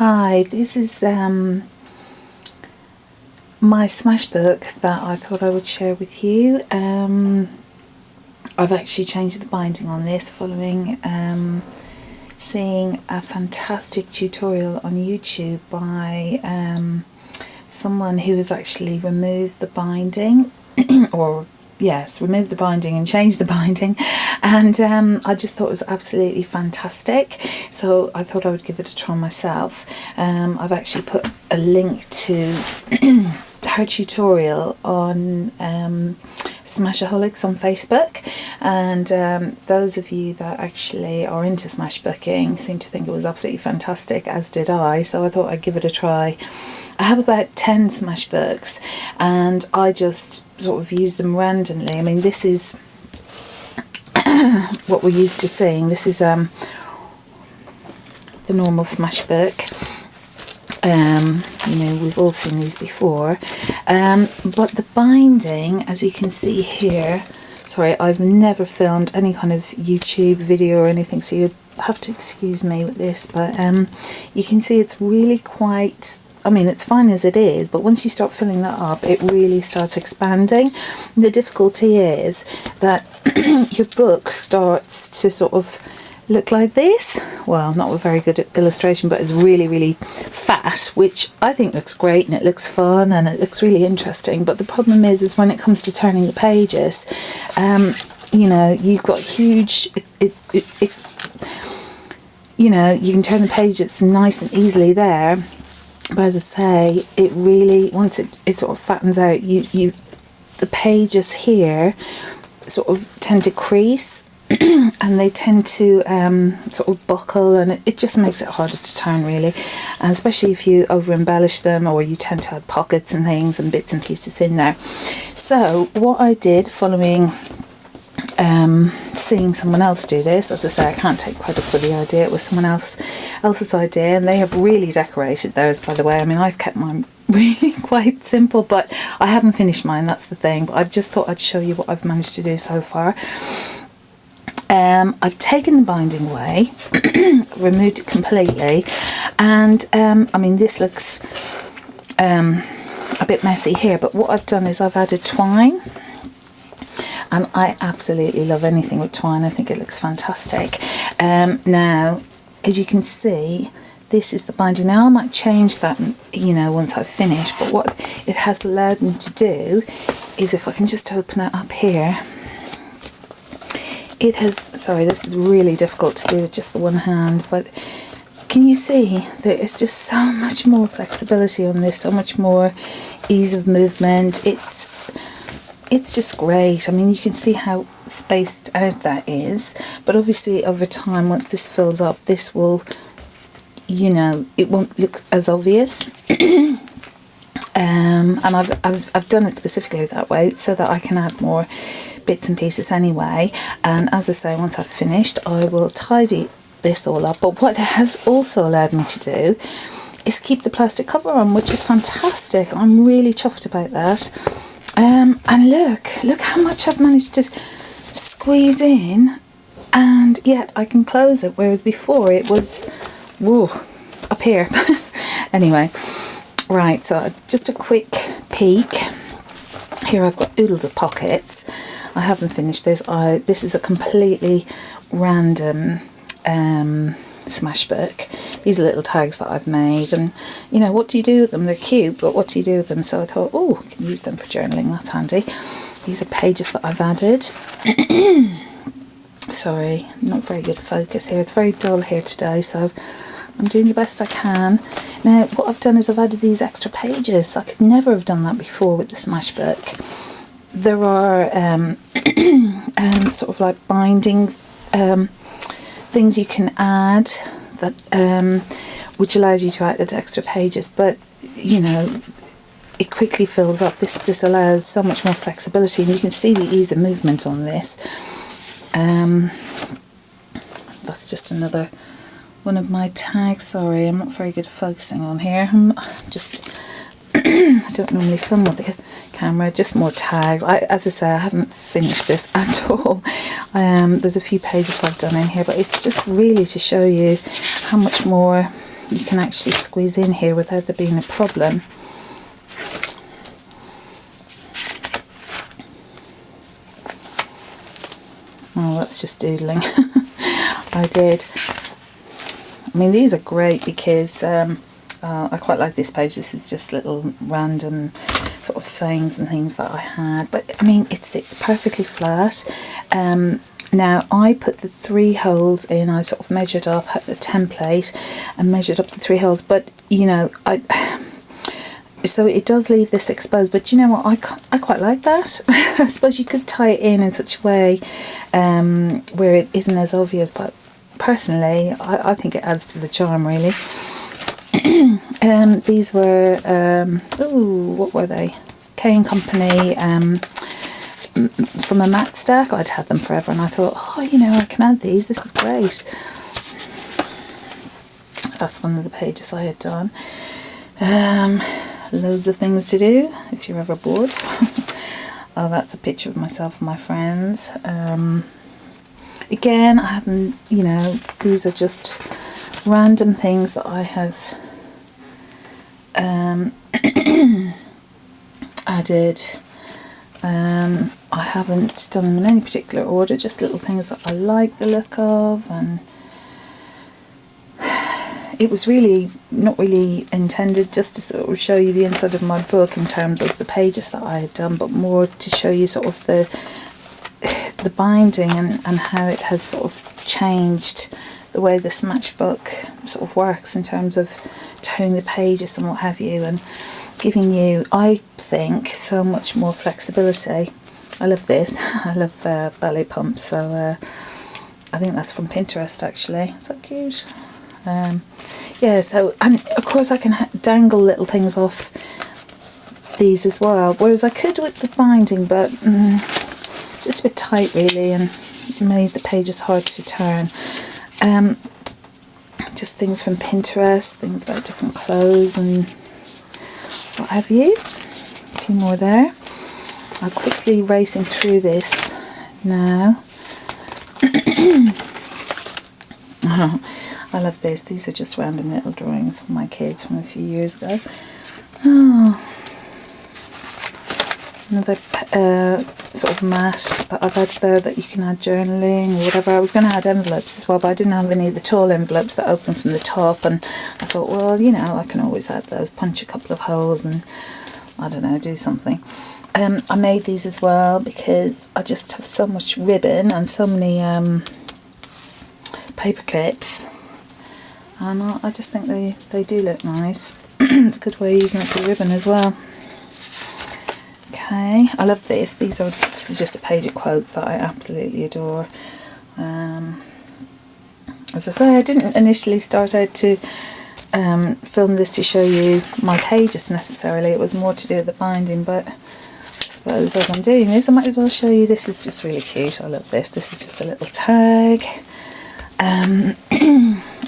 Hi, this is my Smashbook that I thought I would share with you. I've actually changed the binding on this following seeing a fantastic tutorial on YouTube by someone who has actually removed the binding or removed the binding and changed the binding, and I just thought it was absolutely fantastic, so I thought I would give it a try myself. I've actually put a link to her tutorial on Smashaholics on Facebook, and those of you that actually are into smashbooking seem to think it was absolutely fantastic, as did I, so I thought I'd give it a try. I have about 10 Smashbooks and I just sort of use them randomly. I mean, this is what we're used to seeing. This is the normal Smashbook. You know, we've all seen these before, but the binding, as you can see here, sorry, I've never filmed any kind of YouTube video or anything, so you'd have to excuse me with this, but you can see it's really quite, I mean, it's fine as it is, but once you start filling that up, it really starts expanding. The difficulty is that your book starts to sort of look like this. Well, not a very good illustration, but it's really, really fat, which I think looks great, and it looks fun, and it looks really interesting. But the problem is when it comes to turning the pages, you know, you've got huge, you know, you can turn the page, it's nice and easily there. But as I say, it really, once it sort of fattens out, the pages here sort of tend to crease and they tend to sort of buckle, and it just makes it harder to turn, really, and especially if you over embellish them or you tend to add pockets and things and bits and pieces in there. So what I did following seeing someone else do this, as I say, I can't take credit for the idea, it was someone else's idea, and they have really decorated theirs, by the way. I mean, I've kept mine really quite simple, but I haven't finished mine, that's the thing. But I just thought I'd show you what I've managed to do so far. I've taken the binding away, removed it completely, and I mean, this looks a bit messy here, but what I've done is I've added twine. And I absolutely love anything with twine. I think it looks fantastic. Now, as you can see, this is the binding. Now I might change that, you know, once I've finished, but what it has allowed me to do is, if I can just open it up here, it has, sorry, this is really difficult to do with just the one hand, but can you see there is just so much more flexibility on this, so much more ease of movement. It's just great. I mean, you can see how spaced out that is, but obviously over time, once this fills up, this will, you know, it won't look as obvious. And I've done it specifically that way so that I can add more bits and pieces anyway. And as I say, once I've finished, I will tidy this all up. But what it has also allowed me to do is keep the plastic cover on, which is fantastic. I'm really chuffed about that. And look how much I've managed to squeeze in, and yet I can close it, whereas before it was, whoa, up here. Anyway, right, so just a quick peek. Here I've got oodles of pockets. I haven't finished this. This is a completely random Smashbook. These are little tags that I've made, and you know, what do you do with them? They're cute, but what do you do with them? So I thought, oh, I can use them for journaling, that's handy. These are pages that I've added. Sorry, not very good focus here, it's very dull here today, so I'm doing the best I can. Now what I've done is I've added these extra pages. I could never have done that before with the Smashbook. There are sort of like binding things you can add that which allows you to add extra pages, but you know, it quickly fills up. This allows so much more flexibility, and you can see the ease of movement on this. That's just another one of my tags. Sorry, I'm not very good at focusing on here. I'm just I don't normally film with the camera, just more tags. As I say, I haven't finished this at all. There's a few pages I've done in here, but it's just really to show you how much more you can actually squeeze in here without there being a problem. Oh, that's just doodling. I did. I mean, these are great because I quite like this page. This is just little random sort of sayings and things that I had. But I mean, it's perfectly flat. Now I put the 3 holes in. I sort of measured up at the template and measured up the 3 holes. But you know, so it does leave this exposed, but you know what, I quite like that. I suppose you could tie it in such a way where it isn't as obvious, but personally I think it adds to the charm, really. These were what were they, K & Company, from a matte stack. I'd had them forever and I thought, oh, you know, I can add these, this is great. That's one of the pages I had done. Loads of things to do if you're ever bored. Oh, that's a picture of myself and my friends. Again, I haven't, you know, these are just random things that I have added. I haven't done them in any particular order, just little things that I like the look of, and it was really not really intended just to sort of show you the inside of my book in terms of the pages that I had done, but more to show you sort of the binding and how it has sort of changed the way the Smashbook sort of works in terms of turning the pages and what have you, and giving you, I think, so much more flexibility. I love this. I love ballet pumps, so I think that's from Pinterest actually. Is that cute? Yeah, so, and of course I can dangle little things off these as well, whereas I could with the binding, but it's just a bit tight really and made the pages hard to turn. Just things from Pinterest, things about different clothes and what have you. A few more there. I'm quickly racing through this now. Oh, I love this. These are just random little drawings from my kids from a few years ago. Oh, another sort of mat that I've had there that you can add journaling or whatever. I was going to add envelopes as well, but I didn't have any of the tall envelopes that open from the top, and I thought, well, you know, I can always add those, punch a couple of holes and, I don't know, do something. I made these as well because I just have so much ribbon and so many paper clips, and I just think they do look nice. It's a good way of using up the ribbon as well. Okay, I love this. This is just a page of quotes that I absolutely adore. As I say, I didn't initially start out to film this to show you my pages necessarily. It was more to do with the binding, but I suppose as I'm doing this I might as well show you. This is just really cute. I love this. This is just a little tag. I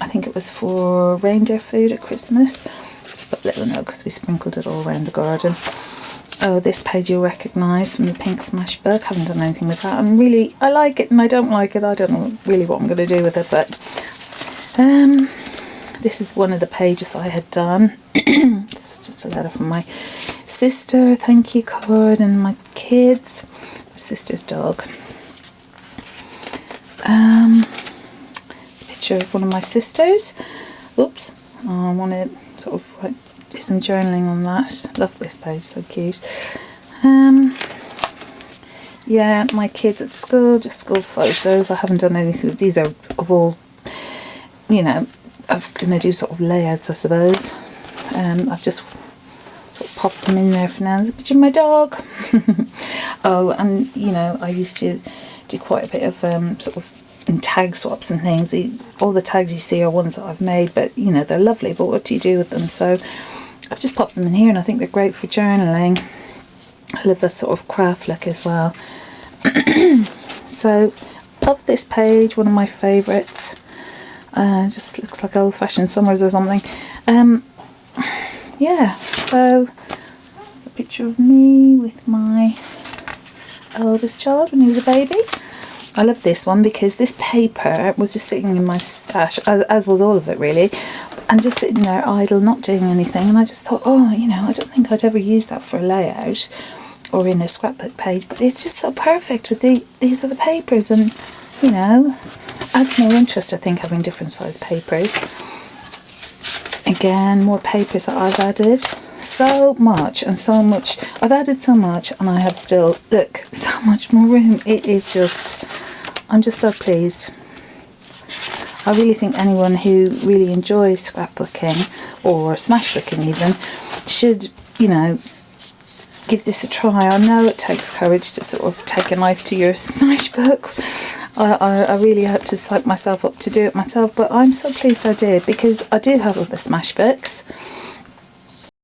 think it was for reindeer food at Christmas. Just put a little note because we sprinkled it all around the garden. Oh, this page you'll recognise from the pink Smashbook. I haven't done anything with that. I like it and I don't like it. I don't know really what I'm going to do with it, but this is one of the pages I had done. It's just a letter from my sister, thank you card, and my kids, my sister's dog. It's a picture of one of my sisters. Oops, I want to sort of do some journaling on that. Love this page, so cute. Yeah, my kids at school, just school photos. I haven't done anything. These are of all, you know, I'm going to do sort of layouts, I suppose. I've just sort of popped them in there for now. There's a picture of my dog. Oh, and you know, I used to do quite a bit of sort of tag swaps and things. All the tags you see are ones that I've made, but you know, they're lovely, but what do you do with them? So I've just popped them in here and I think they're great for journaling. I love that sort of craft look as well. So, love this page, one of my favourites. Just looks like old-fashioned summers or something. Yeah, so it's a picture of me with my eldest child when he was a baby. I love this one because this paper was just sitting in my stash, as was all of it really, and just sitting there idle, not doing anything. And I just thought, oh, you know, I don't think I'd ever use that for a layout or in a scrapbook page, but it's just so perfect with these other papers, and, you know, adds more interest, I think, having different sized papers. Again, more papers that I've added. So much and so much. I've added so much, and I have still, look, so much more room. It is just, I'm just so pleased. I really think anyone who really enjoys scrapbooking, or smashbooking even, should, you know, give this a try. I know it takes courage to sort of take a knife to your Smashbook. I really had to psych myself up to do it myself, but I'm so pleased I did, because I do have other Smashbooks,